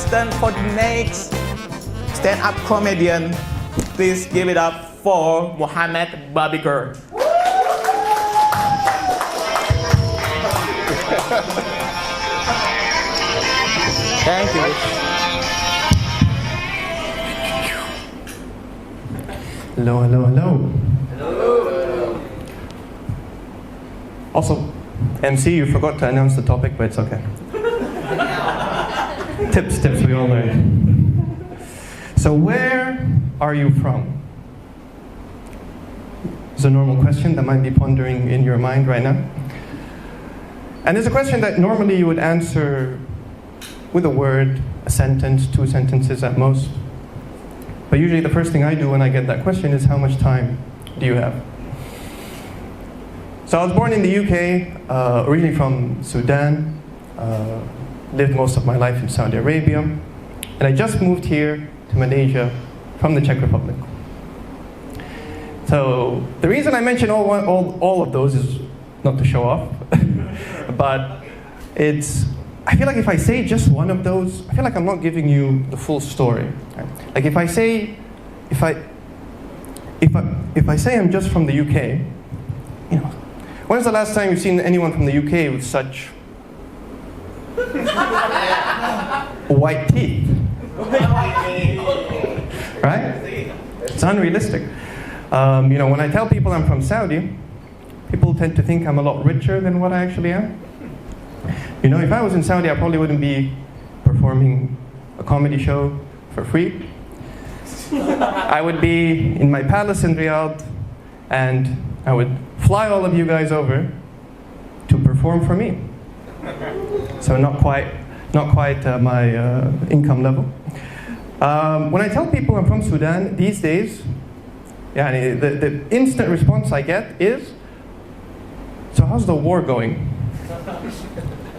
question for the next stand-up comedian. Please give it up for Mohammed Babiker. Thank you. Hello, hello, hello. Hello. Also, MC, you forgot to announce the topic, but it's okay. Tips, we all learn. So where are you from? It's a normal question that might be pondering in your mind right now. And it's a question that normally you would answer with a word, a sentence, 2 sentences at most. But usually the first thing I do when I get that question is, how much time do you have? So I was born in the UK, originally from Sudan, lived most of my life in Saudi Arabia, and I just moved here to Malaysia from the Czech Republic. So the reason I mention all of those is not to show off, but I feel like if I say just one of those, I feel like I'm not giving you the full story. Right? Like if I say I'm just from the UK, you know, when's the last time you've seen anyone from the UK with such white teeth? Right? It's unrealistic. You know, when I tell people I'm from Saudi, people tend to think I'm a lot richer than what I actually am. You know, if I was in Saudi, I probably wouldn't be performing a comedy show for free. I would be in my palace in Riyadh, and I would fly all of you guys over to perform for me. So not quite my income level. When I tell people I'm from Sudan these days, yeah, the instant response I get is, so how's the war going?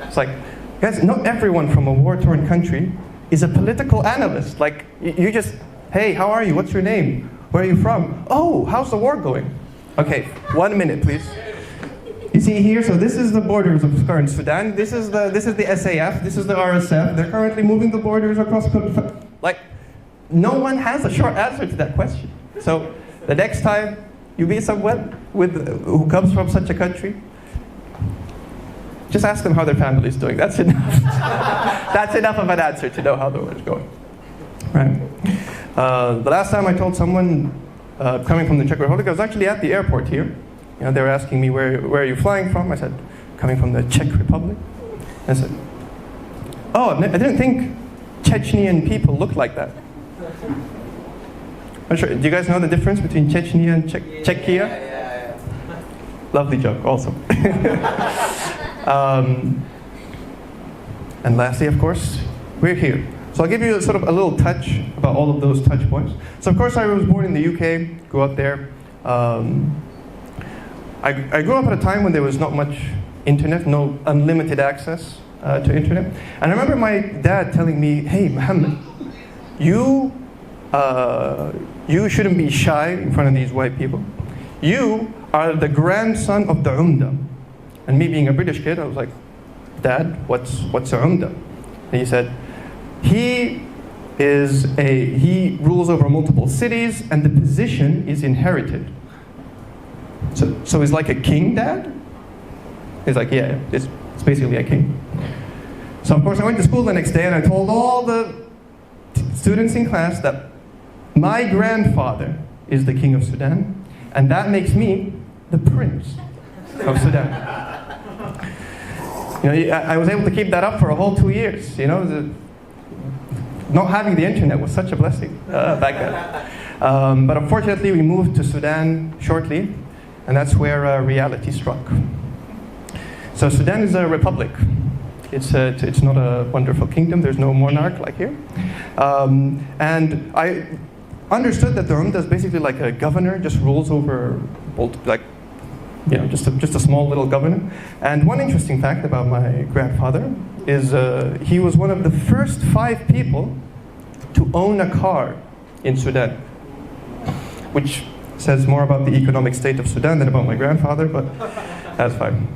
It's like, guys, not everyone from a war-torn country is a political analyst. Like, you just, hey, how are you? What's your name? Where are you from? Oh, how's the war going? Okay, 1 minute, please. You see here, so this is the borders of current Sudan. This is the SAF. This is the RSF. They're currently moving the borders across. Like, no one has a short answer to that question. So the next time you meet someone who comes from such a country, just ask them how their family is doing. That's enough. That's enough of an answer to know how the world is going. Right. The last time I told someone coming from the Czech Republic, I was actually at the airport here. You know, they were asking me, where are you flying from? I said, coming from the Czech Republic. I said, oh, I didn't think Chechnyan people look like that. I'm sure. Do you guys know the difference between Chechnya and Czechia? Yeah. Lovely joke, also. And lastly, of course, we're here. So I'll give you sort of a little touch about all of those touch points. So of course I was born in the UK, grew up there. I grew up at a time when there was not much internet, no unlimited access to internet. And I remember my dad telling me, hey, Mohammed, you shouldn't be shy in front of these white people. You are the grandson of the Umda. And me being a British kid, I was like, Dad, what's a Umda? And he said, he rules over multiple cities, and the position is inherited. So he's like a king, Dad? He's like, yeah, it's basically a king. So of course I went to school the next day and I told all the students in class that my grandfather is the king of Sudan, and that makes me the prince of Sudan. You know, I was able to keep that up for a whole 2 years. You know, not having the internet was such a blessing back then. But unfortunately, we moved to Sudan shortly, and that's where reality struck. So Sudan is a republic. It's not a wonderful kingdom. There's no monarch like here. And I understood that the Umda is basically like a governor, just rules over, like, you know, just a small little governor. And one interesting fact about my grandfather is he was one of the first 5 people to own a car in Sudan, which says more about the economic state of Sudan than about my grandfather, but that's fine.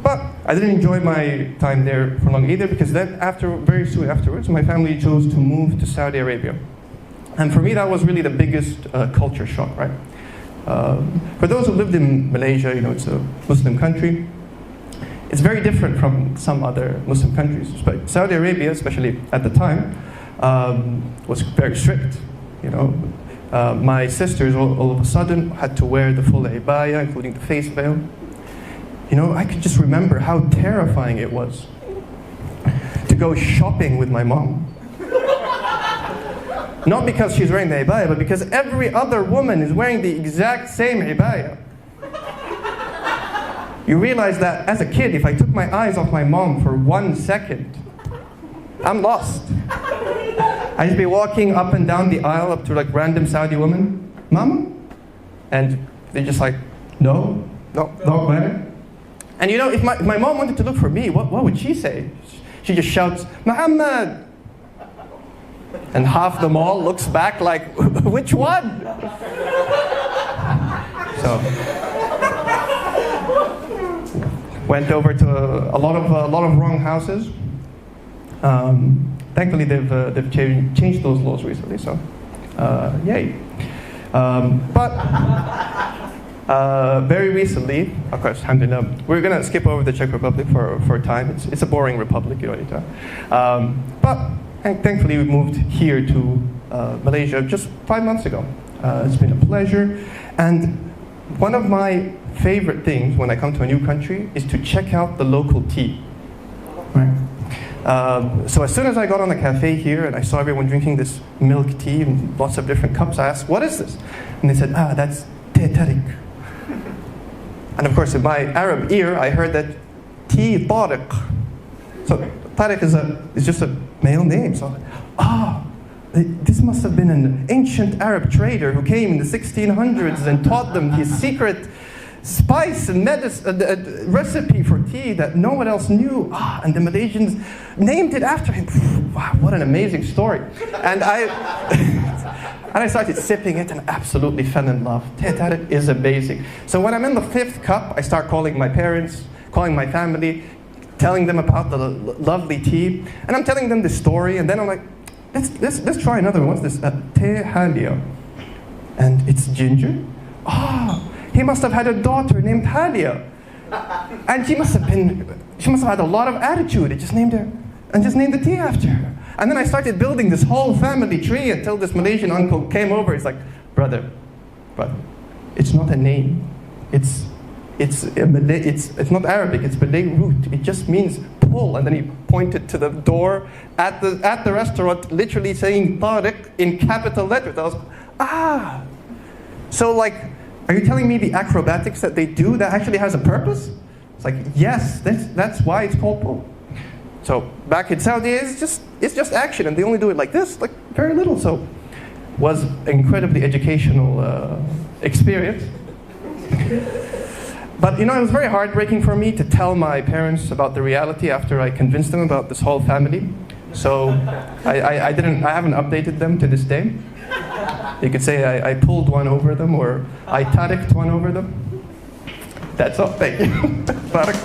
But I didn't enjoy my time there for long either, because then very soon afterwards, my family chose to move to Saudi Arabia. And for me, that was really the biggest culture shock, right? For those who lived in Malaysia, it's a Muslim country. It's very different from some other Muslim countries. But Saudi Arabia, especially at the time, was very strict. My sisters all of a sudden had to wear the full abaya, including the face veil. I could just remember how terrifying it was to go shopping with my mom. Not because she's wearing the abaya, but because every other woman is wearing the exact same abaya. You realize that as a kid, if I took my eyes off my mom for 1 second, I'm lost. I'd just be walking up and down the aisle up to random Saudi women, Mama? And they're just like, no, where? And if my mom wanted to look for me, what would she say? She just shouts, Muhammad! And half the mall looks back like, which one? So, went over to a lot of wrong houses. Thankfully, they've changed those laws recently, so yay. Very recently, of course, alhamdulillah, we're going to skip over the Czech Republic for time. It's a boring republic, you don't need to. But thankfully, we moved here to Malaysia just 5 months ago. It's been a pleasure. And one of my favorite things when I come to a new country is to check out the local tea. Right. So as soon as I got on the cafe here and I saw everyone drinking this milk tea in lots of different cups, I asked, what is this? And they said, that's Tarik. And of course, in my Arab ear, I heard that tea Tarik. So Tarik is just a male name. So this must have been an ancient Arab trader who came in the 1600s and taught them his secret spice and medicine, recipe for tea that no one else knew. And the Malaysians named it after him. Wow, what an amazing story. And I started sipping it and absolutely fell in love. Tarik is amazing. So when I'm in the 5th cup, I start calling my parents, calling my family, telling them about the lovely tea. And I'm telling them this story, and then I'm like, let's try another one. What's this? Halia. And it's ginger. He must have had a daughter named Halia. And she must have had a lot of attitude. It just named her, and just named the tea after her. And then I started building this whole family tree until this Malaysian uncle came over. He's like, brother, it's not a name. It's not Arabic, it's Malay root. It just means pull. And then he pointed to the door at the restaurant, literally saying Tarik in capital letters. I was, So are you telling me the acrobatics that they do, that actually has a purpose? It's like, yes, that's why it's called pull. So back in Saudi, it's just action, and they only do it like this, very little. So was an incredibly educational experience. But it was very heartbreaking for me to tell my parents about the reality after I convinced them about this whole family. So I haven't updated them to this day. You could say I pulled one over them, or I Tariked one over them. That's all. Thank you. Tarik.